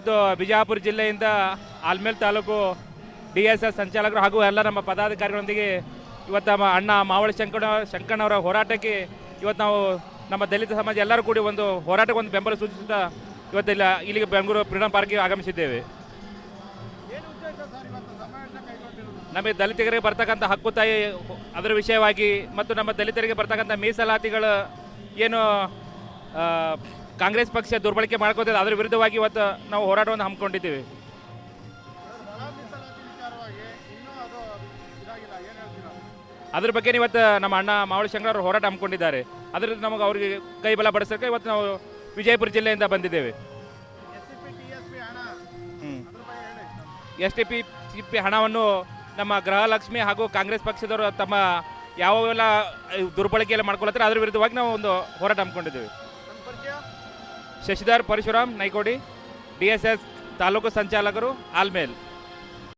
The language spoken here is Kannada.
ಇವತ್ತು ಬಿಜಾಪುರ ಜಿಲ್ಲೆಯಿಂದ ಆಲ್ಮೇಲ್ ತಾಲೂಕು DSS ಸಂಚಾಲಕರು ಹಾಗೂ ಎಲ್ಲ ನಮ್ಮ ಪದಾಧಿಕಾರಿಗಳೊಂದಿಗೆ ಇವತ್ತು ನಮ್ಮ ಅಣ್ಣ ಮಾವಳಿ ಶಂಕಣ್ಣವರ ಹೋರಾಟಕ್ಕೆ ಇವತ್ತು ನಾವು ನಮ್ಮ ದಲಿತ ಸಮಾಜ ಎಲ್ಲರೂ ಕೂಡಿ ಒಂದು ಹೋರಾಟಕ್ಕೆ ಒಂದು ಬೆಂಬಲ ಸೂಚಿಸುತ್ತಾ ಇವತ್ತಿಲ್ಲ ಇಲ್ಲಿಗೆ ಬೆಂಗಳೂರು ಫ್ರೀಡಂ ಪಾರ್ಕ್ಗೆ ಆಗಮಿಸಿದ್ದೇವೆ. ನಮಗೆ ದಲಿತರಿಗೆ ಬರ್ತಕ್ಕಂಥ ಹಕ್ಕುತಾಯಿ ಅದರ ವಿಷಯವಾಗಿ ಮತ್ತು ನಮ್ಮ ದಲಿತರಿಗೆ ಬರ್ತಕ್ಕಂಥ ಮೀಸಲಾತಿಗಳು ಏನು ಕಾಂಗ್ರೆಸ್ ಪಕ್ಷ ದುರ್ಬಳಕೆ ಮಾಡ್ಕೋತಿದೆ ಅದರ ವಿರುದ್ಧವಾಗಿ ಇವತ್ತು ನಾವು ಹೋರಾಟವನ್ನು ಹಮ್ಮಿಕೊಂಡಿದ್ದೀವಿ. ಅದ್ರ ಬಗ್ಗೆ ಇವತ್ತು ನಮ್ಮ ಅಣ್ಣ ಮಾವಳಿ ಶಂಕರ್ ಅವರು ಹೋರಾಟ ಹಮ್ಮಿಕೊಂಡಿದ್ದಾರೆ. ಅದರಿಂದ ನಮಗೆ ಅವರಿಗೆ ಕೈ ಬಲ ಬಡಿಸೋಕೆ ಇವತ್ತು ನಾವು ವಿಜಯಪುರ ಜಿಲ್ಲೆಯಿಂದ ಬಂದಿದ್ದೇವೆ. STP ಹಣವನ್ನು ನಮ್ಮ ಗೃಹಲಕ್ಷ್ಮಿ ಹಾಗೂ ಕಾಂಗ್ರೆಸ್ ಪಕ್ಷದವರು ತಮ್ಮ ಯಾವೆಲ್ಲ ದುರ್ಬಳಕೆಯಲ್ಲಿ ಮಾಡ್ಕೊಳ್ತಾರೆ ಅದರ ವಿರುದ್ಧವಾಗಿ ನಾವು ಒಂದು ಹೋರಾಟ ಹಮ್ಮಿಕೊಂಡಿದ್ದೇವೆ. ಶಶಿಧರ್ ಪರಶುರಾಮ್ ನೈಕೋಡಿ, DSS ತಾಲೂಕು ಸಂಚಾಲಕರು, ಆಲ್ಮೇಲ್.